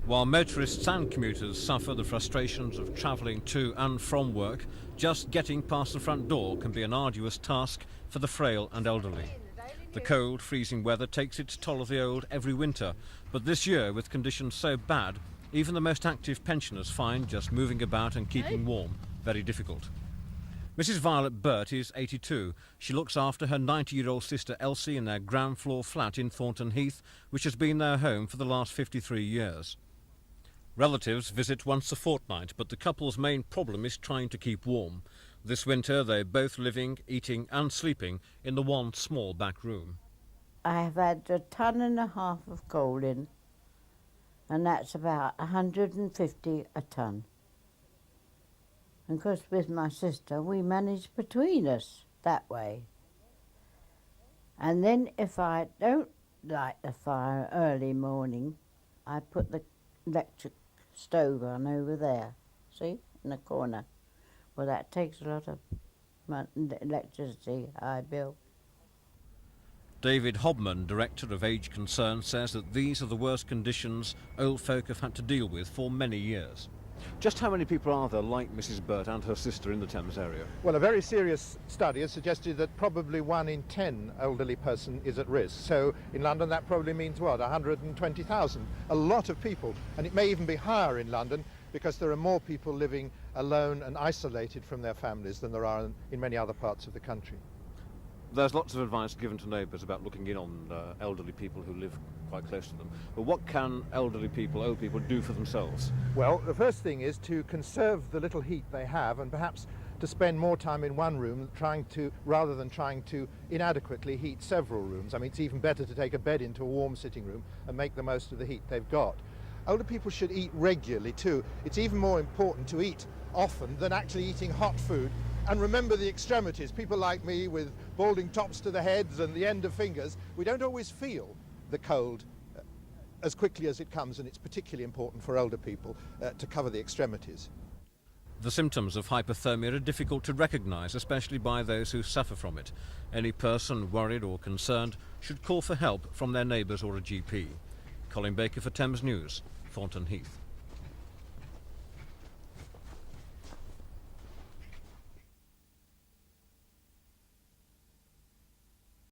While motorists and commuters suffer the frustrations of travelling to and from work, just getting past the front door can be an arduous task for the frail and elderly. The cold, freezing weather takes its toll of the old every winter, but this year, with conditions so bad, even the most active pensioners find just moving about and keeping warm very difficult. Mrs. Violet Burt is 82. She looks after her 90-year-old sister Elsie in their ground floor flat in Thornton Heath, which has been their home for the last 53 years. Relatives visit once a fortnight, but the couple's main problem is trying to keep warm. This winter they're both living, eating and sleeping in the one small back room. I have had 1.5 tons of COLIN, and that's about 150 a tonne. And of course with my sister we manage between us that way. And then if I don't light the fire early morning, I put the electric stove on over there, see, in the corner. Well, that takes a lot of electricity, high bill. David Hobman, Director of Age Concern, says that these are the worst conditions old folk have had to deal with for many years. Just how many people are there like Mrs. Burt and her sister in the Thames area? Well, a very serious study has suggested that probably 1 in 10 elderly person is at risk. So in London that probably means what, 120,000? A lot of people, and it may even be higher in London because there are more people living alone and isolated from their families than there are in many other parts of the country. There's lots of advice given to neighbours about looking in on elderly people who live quite close to them. But what can elderly people, old people, do for themselves? Well, the first thing is to conserve the little heat they have, and perhaps to spend more time in one room rather than trying to inadequately heat several rooms. I mean, it's even better to take a bed into a warm sitting room and make the most of the heat they've got. Older people should eat regularly too. It's even more important to eat often than actually eating hot food. And remember the extremities. People like me with balding tops to the heads and the end of fingers, we don't always feel the cold as quickly as it comes, and it's particularly important for older people to cover the extremities. The symptoms of hypothermia are difficult to recognise, especially by those who suffer from it. Any person worried or concerned should call for help from their neighbours or a GP. Colin Baker for Thames News, Thornton Heath.